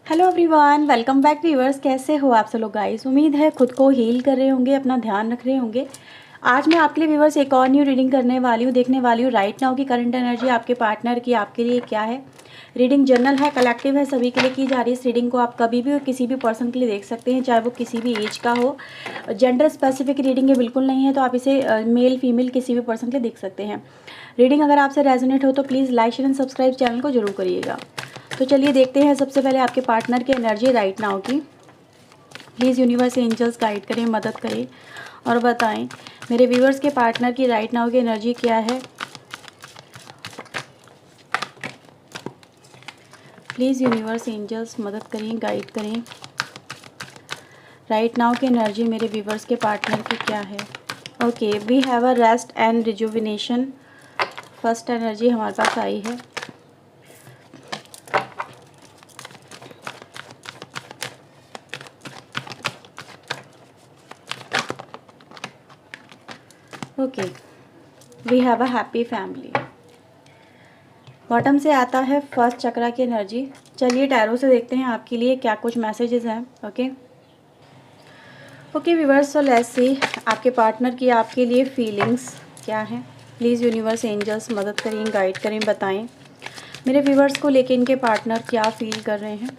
Hello everyone, welcome back viewers. कैसे हो आप सब लोग गाइस? उम्मीद है खुद को हील कर रहे होंगे, अपना ध्यान रख रहे होंगे। आज मैं आपके लिए व्यूअर्स एक और न्यू रीडिंग करने वाली हूँ, देखने वाली हूँ राइट नाउ की करंट एनर्जी आपके पार्टनर की आपके लिए क्या है। रीडिंग जनरल है, कलेक्टिव है, सभी के लिए की जा रही है। इस रीडिंग को आप कभी भी और किसी भी पर्सन के लिए देख सकते हैं, चाहे वो किसी भी एज का हो। जेंडर स्पेसिफिक रीडिंग ये बिल्कुल नहीं है, तो आप इसे मेल फीमेल किसी भी पर्सन के लिए देख सकते हैं। रीडिंग अगर आपसे रेजोनेट हो तो please like share and subscribe channel को जरूर करिएगा। तो चलिए देखते हैं सबसे पहले आपके पार्टनर की एनर्जी राइट नाउ की। प्लीज़ यूनिवर्स एंजल्स गाइड करें, मदद करें और बताएं मेरे व्यूअर्स के पार्टनर की राइट नाउ की एनर्जी क्या है। प्लीज़ यूनिवर्स एंजल्स मदद करें, गाइड करें। राइट नाउ की एनर्जी मेरे व्यूअर्स के पार्टनर की क्या है। Okay, we have a rest and rejuvenation. First energy हमारे पास आई है। Okay, we have a happy family. Bottom से आता है फर्स्ट चक्रा की एनर्जी। चलिए टैरो से देखते हैं आपके लिए क्या कुछ मैसेजेस हैं। Okay viewers, so let's see आपके पार्टनर की आपके लिए फीलिंग्स क्या हैं। प्लीज़ यूनिवर्स एंजल्स मदद करें, गाइड करें, बताएं मेरे व्यूअर्स को लेके इनके पार्टनर क्या फील कर रहे हैं।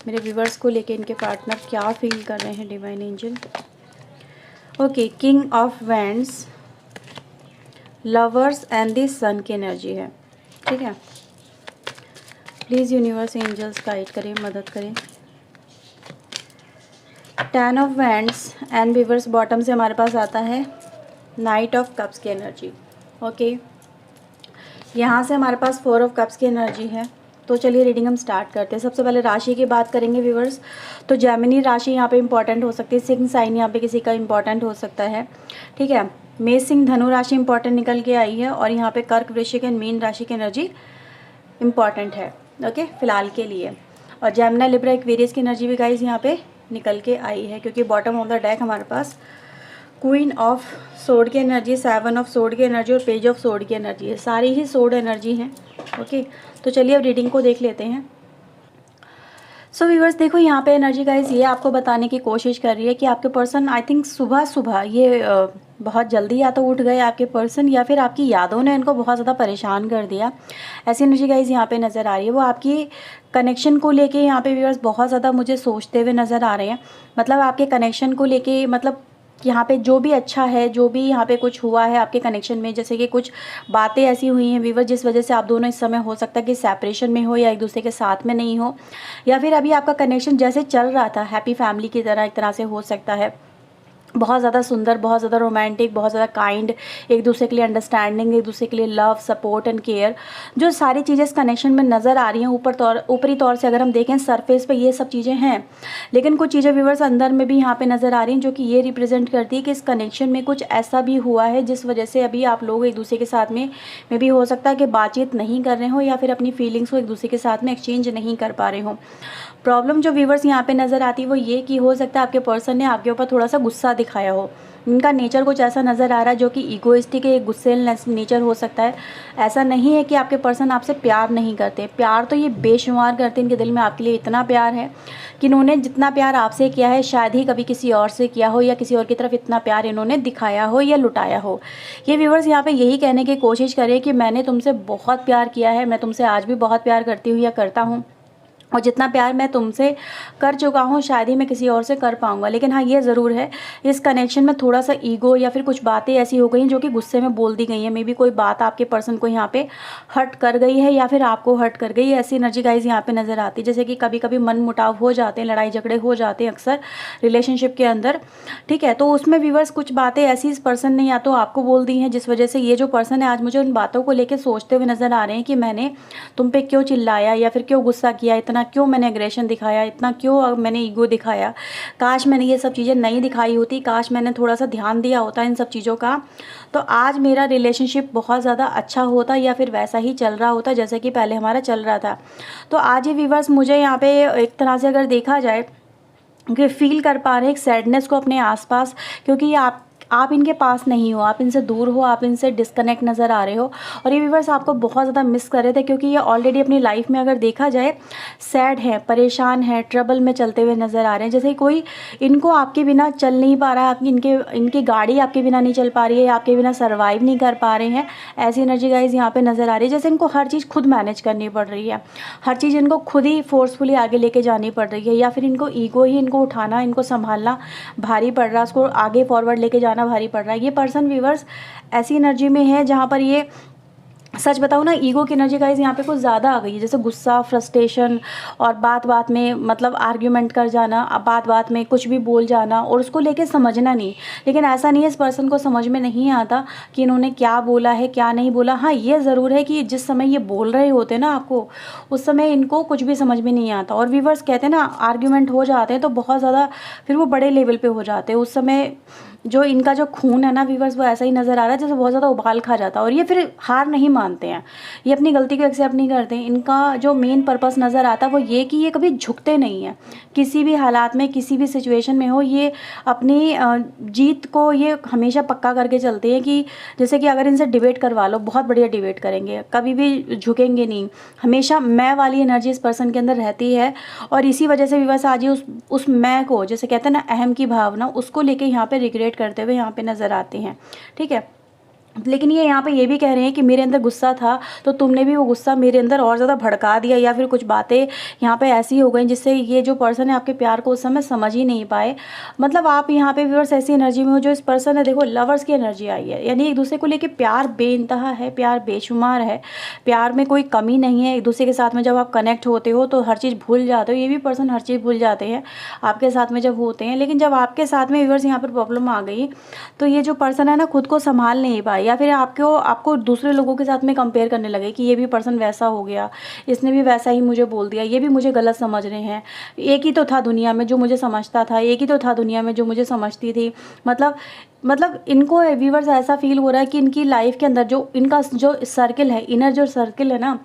मेरे व्यूअर्स को लेके इनके पार्टनर क्या फील कर रहे हैं divine angel. Okay, king of wands, lovers and the sun की एनर्जी है। ठीक है, प्लीज़ यूनिवर्स एंजल्स गाइड करें, मदद करें। 10 of wands and viewers bottom से हमारे पास आता है नाइट ऑफ कप्स की एनर्जी। ओके, यहाँ से हमारे पास 4 ऑफ कप्स की एनर्जी है। तो चलिए रीडिंग हम स्टार्ट करते हैं। सबसे पहले राशि की बात करेंगे व्यूअर्स। तो जेमिनी राशि यहाँ पे इंपॉर्टेंट हो सकती है, सिंह साइन यहाँ पे किसी का इंपॉर्टेंट हो सकता है। ठीक है, मेष सिंह धनु राशि इंपॉर्टेंट निकल के आई है और यहाँ पे कर्क वृश्चिक एंड मीन राशि की एनर्जी इंपॉर्टेंट है। ओके, फिलहाल के लिए। और जेमिना लिब्रा एक्वेरियस की एनर्जी भी गाइस यहाँ पे निकल के आई है, क्योंकि बॉटम ऑफ द डेक हमारे पास क्वीन ऑफ सोर्ड की एनर्जी, 7 ऑफ सोर्ड की एनर्जी और पेज ऑफ सोर्ड की एनर्जी है। सारी ही सोर्ड एनर्जी हैं। ओके, तो चलिए अब रीडिंग को देख लेते हैं। सो व्यूअर्स देखो, यहाँ पे एनर्जी गाइज ये आपको बताने की कोशिश कर रही है कि आपके पर्सन आई थिंक सुबह सुबह ये बहुत जल्दी या तो उठ गए आपके पर्सन, या फिर आपकी यादों ने इनको बहुत ज़्यादा परेशान कर दिया। ऐसी एनर्जी गाइज यहाँ पे नज़र आ रही है। वो आपकी कनेक्शन को लेके यहाँ पे व्यूअर्स बहुत ज़्यादा मुझे सोचते हुए नज़र आ रहे हैं। मतलब आपके कनेक्शन को लेके, मतलब यहाँ पे जो भी अच्छा है, जो भी यहाँ पे कुछ हुआ है आपके कनेक्शन में, जैसे कि कुछ बातें ऐसी हुई हैं व्यूअर जिस वजह से आप दोनों इस समय हो सकता है कि सेपरेशन में हो या एक दूसरे के साथ में नहीं हो, या फिर अभी आपका कनेक्शन जैसे चल रहा था हैप्पी फैमिली की तरह एक तरह से हो सकता है। बहुत ज़्यादा सुंदर, बहुत ज़्यादा रोमांटिक, बहुत ज़्यादा काइंड, एक दूसरे के लिए अंडरस्टैंडिंग, एक दूसरे के लिए लव, सपोर्ट एंड केयर, जो सारी चीज़ें इस कनेक्शन में नज़र आ रही हैं। ऊपरी तौर से अगर हम देखें सरफेस पे ये सब चीज़ें हैं, लेकिन कुछ चीज़ें व्यूअर्स अंदर में भी यहाँ पे नज़र आ रही हैं, जो कि ये रिप्रेजेंट करती है कि इस कनेक्शन में कुछ ऐसा भी हुआ है जिस वजह से अभी आप लोग एक दूसरे के साथ में भी हो सकता है कि बातचीत नहीं कर रहे हो, या फिर अपनी फीलिंग्स को एक दूसरे के साथ में एक्सचेंज नहीं कर पा रहे हो। प्रॉब्लम जो व्यूवर्स यहाँ पे नज़र आती है वो ये कि हो सकता है आपके पर्सन ने आपके ऊपर थोड़ा सा गुस्सा दिखाया हो। इनका नेचर कुछ ऐसा नज़र आ रहा है जो कि ईगोइस्टिक है, गुस्सेल नेचर हो सकता है। ऐसा नहीं है कि आपके पर्सन आपसे प्यार नहीं करते, प्यार तो ये बेशुमार करते हैं। इनके दिल में आपके लिए इतना प्यार है कि इन्होंने जितना प्यार आपसे किया है शायद ही कभी किसी और से किया हो, या किसी और की तरफ इतना प्यार इन्होंने दिखाया हो या लुटाया हो। ये व्यूवर्स यहाँ पे यही कहने की कोशिश करें कि मैंने तुमसे बहुत प्यार किया है, मैं तुमसे आज भी बहुत प्यार करती हूँ या करता हूँ, और जितना प्यार मैं तुमसे कर चुका हूँ शायद ही मैं किसी और से कर पाऊँगा। लेकिन हाँ, ये ज़रूर है इस कनेक्शन में थोड़ा सा ईगो या फिर कुछ बातें ऐसी हो गई जो कि गुस्से में बोल दी गई हैं। मे बी कोई बात आपके पर्सन को यहाँ पे हर्ट कर गई है या फिर आपको हर्ट कर गई है। ऐसी एनर्जी गाइज यहाँ पे नज़र आती है। जैसे कि कभी कभी मन मुटाव हो जाते हैं, लड़ाई झगड़े हो जाते हैं अक्सर रिलेशनशिप के अंदर। ठीक है, तो उसमें व्यूअर्स कुछ बातें ऐसी इस पर्सन ने या तो आपको बोल दी हैं, जिस वजह से ये जो पर्सन है आज मुझे उन बातों को लेकर सोचते हुए नज़र आ रहे हैं कि मैंने तुम पे क्यों चिल्लाया, या फिर क्यों गुस्सा किया, इतना क्यों मैंने एग्रेशन दिखाया, इतना क्यों मैंने ईगो दिखाया। काश मैंने ये सब चीज़ें नहीं दिखाई होती, काश मैंने थोड़ा सा ध्यान दिया होता इन सब चीज़ों का, तो आज मेरा रिलेशनशिप बहुत ज़्यादा अच्छा होता या फिर वैसा ही चल रहा होता जैसे कि पहले हमारा चल रहा था। तो आज ये व्यूअर्स मुझे यहाँ पे एक तरह से अगर देखा जाए कि फील कर पा रहे हैं एक सैडनेस को अपने आसपास, क्योंकि आप इनके पास नहीं हो, आप इनसे दूर हो, आप इनसे डिस्कनेक्ट नज़र आ रहे हो और ये व्यूअर्स आपको बहुत ज़्यादा मिस कर रहे थे, क्योंकि ये ऑलरेडी अपनी लाइफ में अगर देखा जाए सैड है, परेशान है, ट्रबल में चलते हुए नज़र आ रहे हैं। जैसे कोई इनको आपके बिना चल नहीं पा रहा है, इनकी गाड़ी आपके बिना नहीं चल पा रही है, आपके बिना सर्वाइव नहीं कर पा रहे हैं, ऐसी एनर्जी गाइज यहाँ पे नज़र आ रही है। जैसे इनको हर चीज़ खुद मैनेज करनी पड़ रही है, हर चीज़ इनको खुद ही फोर्सफुली आगे लेके जानी पड़ रही है, या फिर इनको ईगो ही इनको उठाना, इनको संभालना भारी पड़ रहा है, उसको आगे फॉरवर्ड लेके जाना भारी पड़ रहा है। ये पर्सन व्यूअर्स ऐसी एनर्जी में है जहाँ पर ये, सच बताऊँ ना, ईगो की एनर्जी गाइस यहाँ पे कुछ ज़्यादा आ गई है। जैसे गुस्सा, फ्रस्ट्रेशन और बात बात में मतलब आर्ग्यूमेंट कर जाना, बात बात में कुछ भी बोल जाना और उसको लेके समझना नहीं। लेकिन ऐसा नहीं है, इस पर्सन को समझ में नहीं आता कि इन्होंने क्या बोला है, क्या नहीं बोला। हाँ, ये ज़रूर है कि जिस समय ये बोल रहे होते हैं ना आपको, उस समय इनको कुछ भी समझ में नहीं आता। और व्यूअर्स कहते हैं ना, आर्ग्यूमेंट हो जाते हैं तो बहुत ज़्यादा फिर वो बड़े लेवल पर हो जाते हैं। उस समय जो इनका जो खून है ना व्यूअर्स, वो ऐसा ही नज़र आ रहा है जैसे बहुत ज़्यादा उबाल खा जाता है। और ये फिर हार नहीं मानते हैं, ये अपनी गलती को एक्सेप्ट नहीं करते। इनका जो मेन पर्पस नज़र आता है वो ये कि ये कभी झुकते नहीं हैं, किसी भी हालात में, किसी भी सिचुएशन में हो, ये अपनी जीत को ये हमेशा पक्का करके चलते हैं। कि जैसे कि अगर इनसे डिबेट करवा लो, बहुत बढ़िया डिबेट करेंगे, कभी भी झुकेंगे नहीं, हमेशा मैं वाली एनर्जी इस पर्सन के अंदर रहती है। और इसी वजह से व्यूअर्स आज ये उस मैं को, जैसे कहते हैं ना अहम की भावना, उसको लेके यहाँ पे रिग्रेट करते हुए यहाँ पे नज़र आते हैं। ठीक है, लेकिन ये यहाँ पे ये भी कह रहे हैं कि मेरे अंदर गुस्सा था तो तुमने भी वो गुस्सा मेरे अंदर और ज़्यादा भड़का दिया, या फिर कुछ बातें यहाँ पे ऐसी हो गई जिससे ये जो पर्सन है आपके प्यार को उस समय समझ ही नहीं पाए। मतलब आप यहाँ पे व्यूअर्स ऐसी एनर्जी में हो, जो इस पर्सन है, देखो लवर्स की एनर्जी आई है, यानी एक दूसरे को लेके प्यार बेइंतहा है, प्यार बेशुमार है, प्यार में कोई कमी नहीं है। एक दूसरे के साथ में जब आप कनेक्ट होते हो तो हर चीज़ भूल जाते हो, ये भी पर्सन हर चीज़ भूल जाते हैं आपके साथ में जब होते हैं। लेकिन जब आपके साथ में व्यूअर्स यहाँ पर प्रॉब्लम आ गई तो ये जो पर्सन है ना खुद को संभाल नहीं पाए, या फिर आपको दूसरे लोगों के साथ में कंपेयर करने लगे कि ये भी पर्सन वैसा हो गया, इसने भी वैसा ही मुझे बोल दिया, ये भी मुझे गलत समझ रहे हैं, एक ही तो था दुनिया में जो मुझे समझता था, एक ही तो था दुनिया में जो मुझे समझती थी। मतलब इनको व्यूअर्स ऐसा फील हो रहा है कि इनकी लाइफ के अंदर जो इनका जो सर्किल है, इनर जो सर्किल है ना,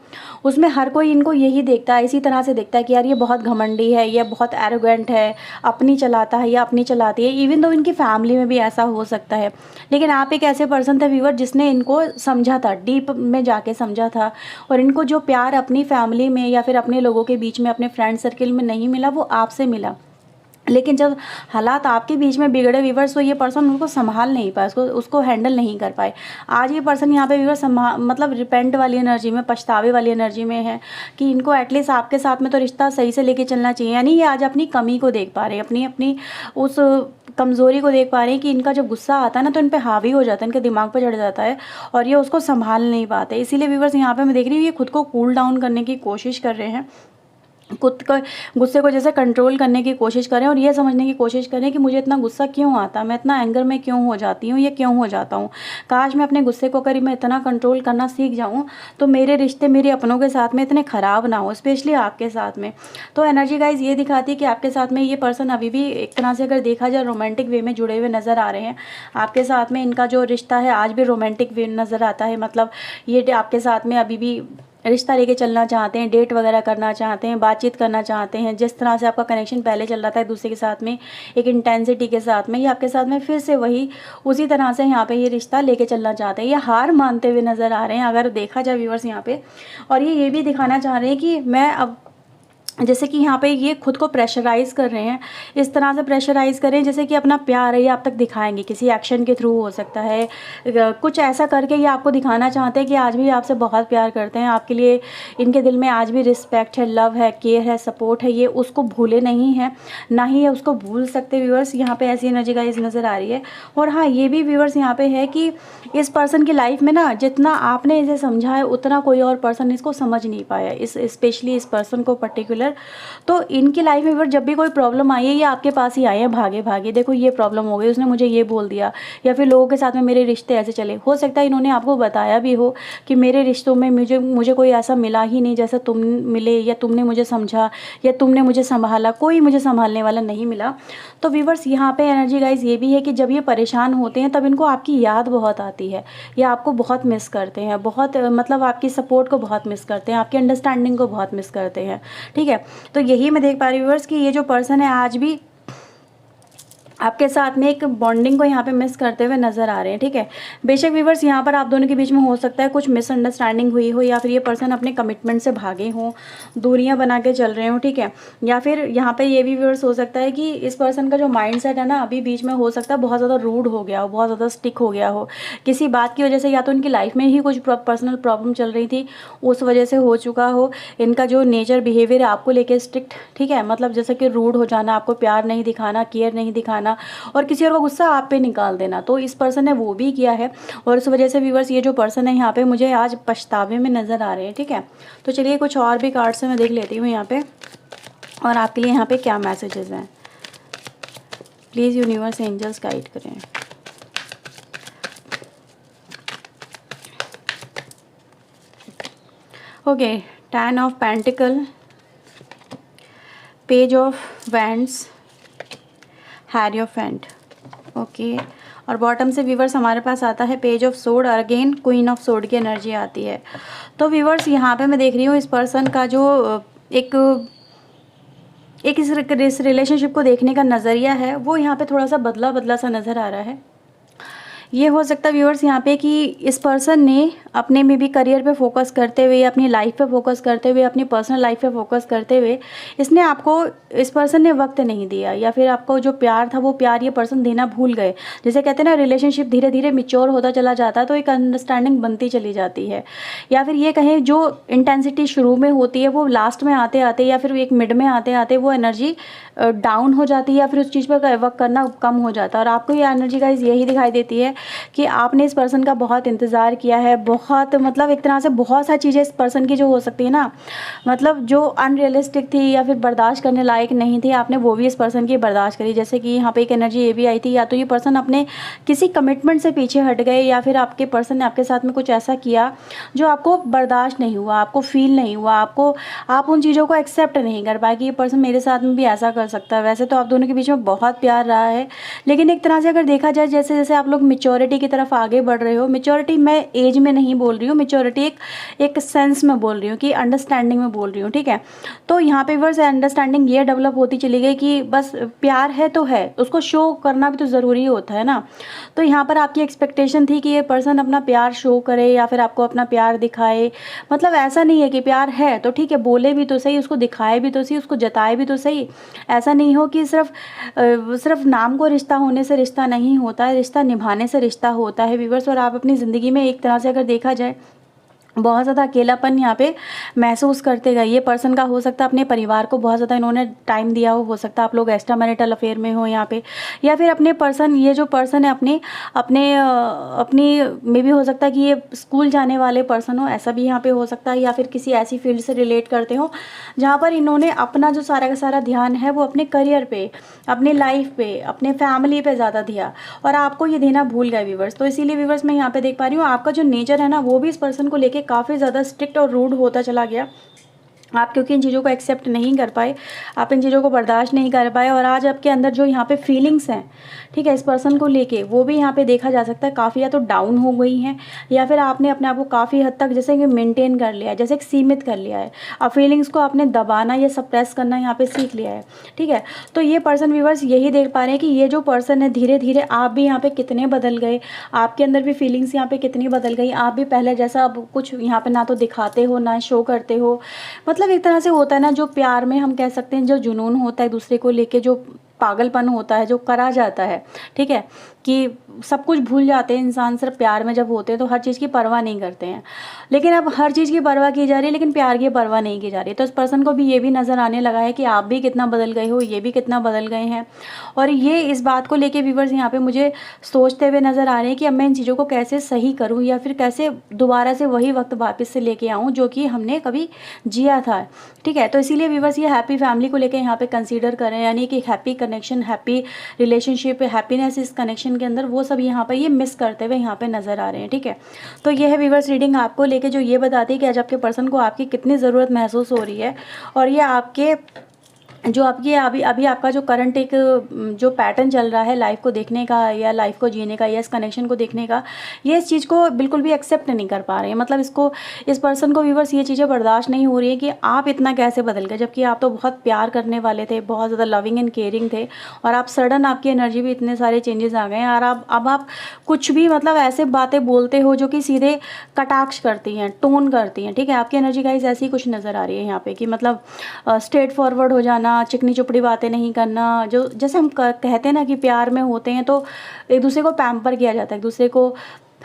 उसमें हर कोई इनको यही देखता है, इसी तरह से देखता है कि यार ये बहुत घमंडी है, ये बहुत एरोगेंट है, अपनी चलाता है या अपनी चलाती है। इवन दो इनकी फैमिली में भी ऐसा हो सकता है। लेकिन आप एक ऐसे पर्सन थे व्यूअर जिसने इनको समझा था, डीप में जाके समझा था, और इनको जो प्यार अपनी फैमिली में या फिर अपने लोगों के बीच में, अपने फ्रेंड सर्किल में नहीं मिला, वो आपसे मिला। लेकिन जब हालात आपके बीच में बिगड़े व्यूअर्स, तो ये पर्सन उनको संभाल नहीं पाए, उसको हैंडल नहीं कर पाए। आज ये पर्सन यहाँ पे व्यूअर्स मतलब रिपेंट वाली एनर्जी में, पछतावे वाली एनर्जी में है कि इनको एटलीस्ट आपके साथ में तो रिश्ता सही से लेके चलना चाहिए। यानी ये आज अपनी कमी को देख पा रहे हैं, अपनी उस कमज़ोरी को देख पा रहे हैं कि इनका जब गुस्सा आता है ना तो इन पे हावी हो जाता है, इनके दिमाग पे चढ़ जाता है और ये उसको संभाल नहीं पाते। इसीलिए व्यूअर्स यहाँ पे मैं देख रही हूँ ये खुद को कूल डाउन करने की कोशिश कर रहे हैं, खुद का गुस्से को जैसे कंट्रोल करने की कोशिश करें और ये समझने की कोशिश करें कि मुझे इतना गुस्सा क्यों आता, मैं इतना एंगर में क्यों हो जाती हूँ, ये क्यों हो जाता हूँ। काश मैं अपने गुस्से को अगर मैं इतना कंट्रोल करना सीख जाऊँ तो मेरे रिश्ते मेरे अपनों के साथ में इतने ख़राब ना हो, स्पेशली आपके साथ में। तो एनर्जी गाइज ये दिखाती है कि आपके साथ में ये पर्सन अभी भी एक तरह से अगर देखा जाए रोमांटिक वे में जुड़े हुए नज़र आ रहे हैं। आपके साथ में इनका जो रिश्ता है आज भी रोमांटिक वे नज़र आता है। मतलब ये आपके साथ में अभी भी रिश्ता लेके चलना चाहते हैं, डेट वगैरह करना चाहते हैं, बातचीत करना चाहते हैं। जिस तरह से आपका कनेक्शन पहले चल रहा था एक दूसरे के साथ में, एक इंटेंसिटी के साथ में, ये आपके साथ में फिर से वही उसी तरह से यहाँ पे ये रिश्ता लेके चलना चाहते हैं। ये हार मानते हुए नज़र आ रहे हैं अगर देखा जाए व्यूअर्स यहाँ पे। और ये भी दिखाना चाह रहे हैं कि मैं अब, जैसे कि यहाँ पे ये खुद को प्रेशराइज़ कर रहे हैं, इस तरह से प्रेशराइज़ करें जैसे कि अपना प्यार है ये आप तक दिखाएंगे, किसी एक्शन के थ्रू हो सकता है, कुछ ऐसा करके ये आपको दिखाना चाहते हैं कि आज भी आपसे बहुत प्यार करते हैं, आपके लिए इनके दिल में आज भी रिस्पेक्ट है, लव है, केयर है, सपोर्ट है। ये उसको भूले नहीं हैं, ना ही ये उसको भूल सकते। व्यूअर्स यहाँ पे ऐसी एनर्जी गाइस नज़र आ रही है। और हाँ, ये भी व्यूअर्स यहाँ पे है कि इस पर्सन की लाइफ में ना जितना आपने इसे समझा है उतना कोई और पर्सन इसको समझ नहीं पाया, इस स्पेशली इस पर्सन को पर्टिकुलर। तो इनकी लाइफ में जब भी कोई प्रॉब्लम आई है ये आपके पास ही आए हैं भागे भागे, देखो ये प्रॉब्लम हो गई, उसने मुझे ये बोल दिया, या फिर लोगों के साथ में मेरे रिश्ते ऐसे चले। हो सकता है इन्होंने आपको बताया भी हो कि मेरे रिश्तों में मुझे कोई ऐसा मिला ही नहीं जैसा तुम मिले, या तुमने मुझे समझा, या तुमने मुझे संभाला, कोई मुझे संभालने वाला नहीं मिला। तो व्यूअर्स यहाँ पे एनर्जी गाइज ये भी है कि जब ये परेशान होते हैं तब इनको आपकी याद बहुत आती है, या आपको बहुत मिस करते हैं, बहुत मतलब आपकी सपोर्ट को बहुत मिस करते हैं, आपकी अंडरस्टैंडिंग को बहुत मिस करते हैं। ठीक है, तो यही मैं देख पा रही हूँ व्यूअर्स कि ये जो पर्सन है आज भी आपके साथ में एक बॉन्डिंग को यहाँ पे मिस करते हुए नज़र आ रहे हैं, ठीक है। बेशक व्यूअर्स यहाँ पर आप दोनों के बीच में हो सकता है कुछ मिसअंडरस्टैंडिंग हुई हो, या फिर ये पर्सन अपने कमिटमेंट से भागे हों, दूरियां बना के चल रहे हो, ठीक है। या फिर यहाँ पे ये भी व्यूअर्स हो सकता है कि इस पर्सन का जो माइंडसेट है ना, अभी बीच में हो सकता है बहुत ज़्यादा रूड हो गया हो, बहुत ज़्यादा स्टिक हो गया हो किसी बात की वजह से, या तो इनकी लाइफ में ही कुछ पर्सनल प्रॉब्लम चल रही थी उस वजह से हो चुका हो। इनका जो नेचर बिहेवियर है आपको लेके स्ट्रिक्ट, ठीक है, मतलब जैसे कि रूड हो जाना, आपको प्यार नहीं दिखाना, केयर नहीं दिखाना, और किसी और का गुस्सा आप पे निकाल देना, तो इस पर्सन ने वो भी किया है। और इस वजह से व्यूअर्स ये जो पर्सन है यहाँ पे मुझे आज पछतावे में नज़र आ रहे हैं, ठीक है। तो चलिए कुछ और भी कार्ड से मैं देख लेती हूँ यहाँ पे, और आपके लिए यहाँ पे क्या मैसेजेस हैं। प्लीज़ यूनिवर्स एंजल्स गाइड करें। Okay, 10 of pentacle, page of wands, hierophant, okay. और बॉटम से व्यूवर्स हमारे पास आता है पेज ऑफ सोर्ड, और अगेन क्वीन ऑफ सोर्ड की एनर्जी आती है। तो व्यूवर्स यहाँ पे मैं देख रही हूँ इस पर्सन का जो इस रिलेशनशिप को देखने का नज़रिया है वो यहाँ पे थोड़ा सा बदला बदला सा नज़र आ रहा है। ये हो सकता है व्यूअर्स यहाँ पे कि इस पर्सन ने अपने में भी करियर पे फोकस करते हुए, अपनी लाइफ पे फोकस करते हुए, अपनी पर्सनल लाइफ पे फोकस करते हुए इसने आपको, इस पर्सन ने वक्त नहीं दिया, या फिर आपको जो प्यार था वो प्यार ये पर्सन देना भूल गए। जैसे कहते हैं ना, रिलेशनशिप धीरे धीरे मिच्योर होता चला जाता है तो एक अंडरस्टैंडिंग बनती चली जाती है, या फिर ये कहें जो इंटेंसिटी शुरू में होती है वो लास्ट में आते आते या फिर एक मिड में आते आते वो एनर्जी डाउन हो जाती है, या फिर उस चीज़ पर वर्क करना कम हो जाता है। और आपको ये एनर्जी गाइस यही दिखाई देती है कि आपने इस पर्सन का बहुत इंतज़ार किया है, बहुत मतलब एक तरह से बहुत सारी चीज़ें इस पर्सन की जो हो सकती है ना, मतलब जो अनरियलिस्टिक थी या फिर बर्दाश्त करने लायक नहीं थी, आपने वो भी इस पर्सन की बर्दाश्त करी। जैसे कि यहाँ पे एक एनर्जी ये भी आई थी, या तो ये पर्सन अपने किसी कमिटमेंट से पीछे हट गए, या फिर आपके पर्सन ने आपके साथ में कुछ ऐसा किया जो आपको बर्दाश्त नहीं हुआ, आपको फील नहीं हुआ, आप उन चीज़ों को एक्सेप्ट नहीं कर पाए कि ये पर्सन मेरे साथ में भी ऐसा कर सकता है। वैसे तो आप दोनों के बीच में बहुत प्यार रहा है, लेकिन एक तरह से अगर देखा जाए, जैसे जैसे आप लोग मेच्योरिटी की तरफ आगे बढ़ रहे हो, मेच्योरिटी मैं एज में नहीं बोल रही हूँ, मेच्योरिटी एक सेंस में बोल रही हूँ कि अंडरस्टैंडिंग में बोल रही हूँ, ठीक है। तो यहाँ पे वर्स अंडरस्टैंडिंग ये डेवलप होती चली गई कि बस प्यार है तो है, उसको शो करना भी तो ज़रूरी होता है ना। तो यहाँ पर आपकी एक्सपेक्टेशन थी कि ये पर्सन अपना प्यार शो करे या फिर आपको अपना प्यार दिखाए। मतलब ऐसा नहीं है कि प्यार है तो ठीक है, बोले भी तो सही, उसको दिखाए भी तो सही, उसको जताए भी तो सही। ऐसा नहीं हो कि सिर्फ नाम को रिश्ता होने से रिश्ता नहीं होता है, रिश्ता निभाने से रिश्ता होता है व्यूअर्स। और आप अपनी ज़िंदगी में एक तरह से अगर देखा जाए बहुत ज़्यादा अकेलापन यहाँ पे महसूस करते गए। ये पर्सन का हो सकता है अपने परिवार को बहुत ज़्यादा इन्होंने टाइम दिया हो सकता है आप लोग एक्स्ट्रा मैरिटल अफेयर में हो यहाँ पे, या फिर अपने पर्सन, ये जो पर्सन है अपनी में भी हो सकता है कि ये स्कूल जाने वाले पर्सन हो, ऐसा भी यहाँ पे हो सकता है, या फिर किसी ऐसी फील्ड से रिलेट करते हो जहाँ पर इन्होंने अपना जो सारा का सारा ध्यान है वो अपने करियर पे, अपने लाइफ पे, अपने फैमिली पे ज़्यादा दिया, और आपको ये देना भूल गए व्यूवर्स। तो इसीलिए व्यूवर्स मैं यहाँ पे देख पा रही हूँ आपका जो नेचर है ना वो भी इस पर्सन को लेके काफ़ी ज़्यादा स्ट्रिक्ट और रूड होता चला गया। आप क्योंकि इन चीज़ों को एक्सेप्ट नहीं कर पाए, आप इन चीज़ों को बर्दाश्त नहीं कर पाए, और आज आपके अंदर जो यहाँ पे फीलिंग्स हैं, ठीक है, इस पर्सन को लेके, वो भी यहाँ पे देखा जा सकता है काफ़ी या तो डाउन हो गई हैं, या फिर आपने अपने आप को काफ़ी हद तक जैसे कि मेंटेन कर लिया है, जैसे कि सीमित कर लिया है। अब फीलिंग्स को आपने दबाना या सप्रेस करना यहाँ पे सीख लिया है, ठीक है। तो ये पर्सन व्यूअर्स यही देख पा रहे हैं कि ये जो पर्सन है धीरे धीरे आप भी यहाँ पे कितने बदल गए, आपके अंदर भी फीलिंग्स यहाँ पे कितनी बदल गई, आप भी पहले जैसा अब कुछ यहाँ पे ना तो दिखाते हो ना शो करते हो। मतलब एक तरह से होता है ना, जो प्यार में हम कह सकते हैं जो जुनून होता है दूसरे को लेके, जो पागलपन होता है, जो करा जाता है, ठीक है, कि सब कुछ भूल जाते हैं इंसान सिर्फ प्यार में जब होते हैं, तो हर चीज़ की परवाह नहीं करते हैं। लेकिन अब हर चीज़ की परवाह की जा रही है लेकिन प्यार की परवाह नहीं की जा रही। तो इस पर्सन को भी ये भी नज़र आने लगा है कि आप भी कितना बदल गए हो, ये भी कितना बदल गए हैं, और ये इस बात को लेके व्यूअर्स यहाँ पे मुझे सोचते हुए नज़र आ रहे हैं कि अब मैं इन चीज़ों को कैसे सही करूँ, या फिर कैसे दोबारा से वही वक्त वापस से लेके आऊँ जो कि हमने कभी जिया था, ठीक है। तो इसीलिए व्यूअर्स ये हैप्पी फैमिली को लेकर यहाँ पे कंसीडर करें, यानी कि happy connection, happy relationship, happiness इस कनेक्शन के अंदर, वो सब यहाँ पर ये मिस करते हुए यहाँ पे नज़र आ रहे हैं, ठीक है। तो ये है व्यूअर्स रीडिंग आपको लेके जो ये बताती है कि आज आपके पर्सन को आपकी कितनी ज़रूरत महसूस हो रही है, और ये आपके जो आपकी अभी अभी आपका जो करंट एक जो पैटर्न चल रहा है लाइफ को देखने का या लाइफ को जीने का या इस कनेक्शन को देखने का, ये इस चीज़ को बिल्कुल भी एक्सेप्ट नहीं कर पा रहे हैं। मतलब इसको, इस पर्सन को व्यूअर्स ये चीज़ें बर्दाश्त नहीं हो रही है कि आप इतना कैसे बदल गए, जबकि आप तो बहुत प्यार करने वाले थे, बहुत ज़्यादा लविंग एंड केयरिंग थे, और आप सडन आपकी एनर्जी भी इतने सारे चेंजेस आ गए हैं। और अब आप कुछ भी मतलब ऐसे बातें बोलते हो जो कि सीधे कटाक्ष करती हैं, टोन करती हैं, ठीक है। आपकी एनर्जी गाइस ऐसी कुछ नज़र आ रही है यहाँ पे कि मतलब स्ट्रेट फॉरवर्ड हो जाना, चिकनी चुपड़ी बातें नहीं करना, जो जैसे हम कहते हैं ना कि प्यार में होते हैं तो एक दूसरे को पैम्पर किया जाता है, एक दूसरे को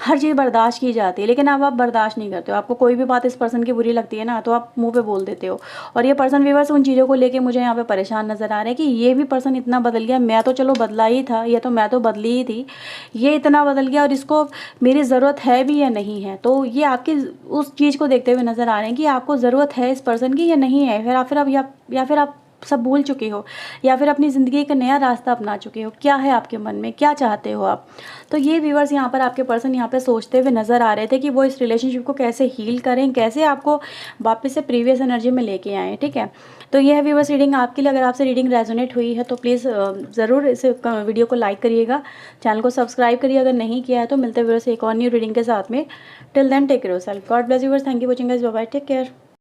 हर चीज़ बर्दाश्त की जाती है। लेकिन अब आप बर्दाश्त नहीं करते हो, आपको कोई भी बात इस पर्सन की बुरी लगती है ना तो आप मुंह पे बोल देते हो। और ये पर्सन व्यूअर्स उन चीज़ों को लेके मुझे यहाँ पे परेशान नज़र आ रहा है कि ये भी पर्सन इतना बदल गया, मैं तो चलो बदला ही था, ये तो मैं तो बदली ही थी, ये इतना बदल गया और इसको मेरी ज़रूरत है भी या नहीं है। तो ये आपकी उस चीज़ को देखते हुए नज़र आ रहे हैं कि आपको ज़रूरत है इस पर्सन की या नहीं है, फिर आप या फिर आप सब भूल चुके हो, या फिर अपनी ज़िंदगी का नया रास्ता अपना चुके हो। क्या है आपके मन में, क्या चाहते हो आप? तो ये व्यूअर्स यहाँ पर आपके पर्सन यहाँ पे सोचते हुए नज़र आ रहे थे कि वो इस रिलेशनशिप को कैसे हील करें, कैसे आपको वापस से प्रीवियस एनर्जी में लेके आएँ, ठीक है। तो ये है व्यूअर्स रीडिंग आपके लिए। अगर आपसे रीडिंग रेजोनेट हुई है तो प्लीज़ ज़रूर इस वीडियो को लाइक करिएगा, चैनल को सब्सक्राइब करिए अगर नहीं किया है तो। मिलते हैं व्यूअर्स एक और न्यू रीडिंग के साथ में। Till then take care yourself, God bless you viewers, thank you watching guys, bye bye, take care.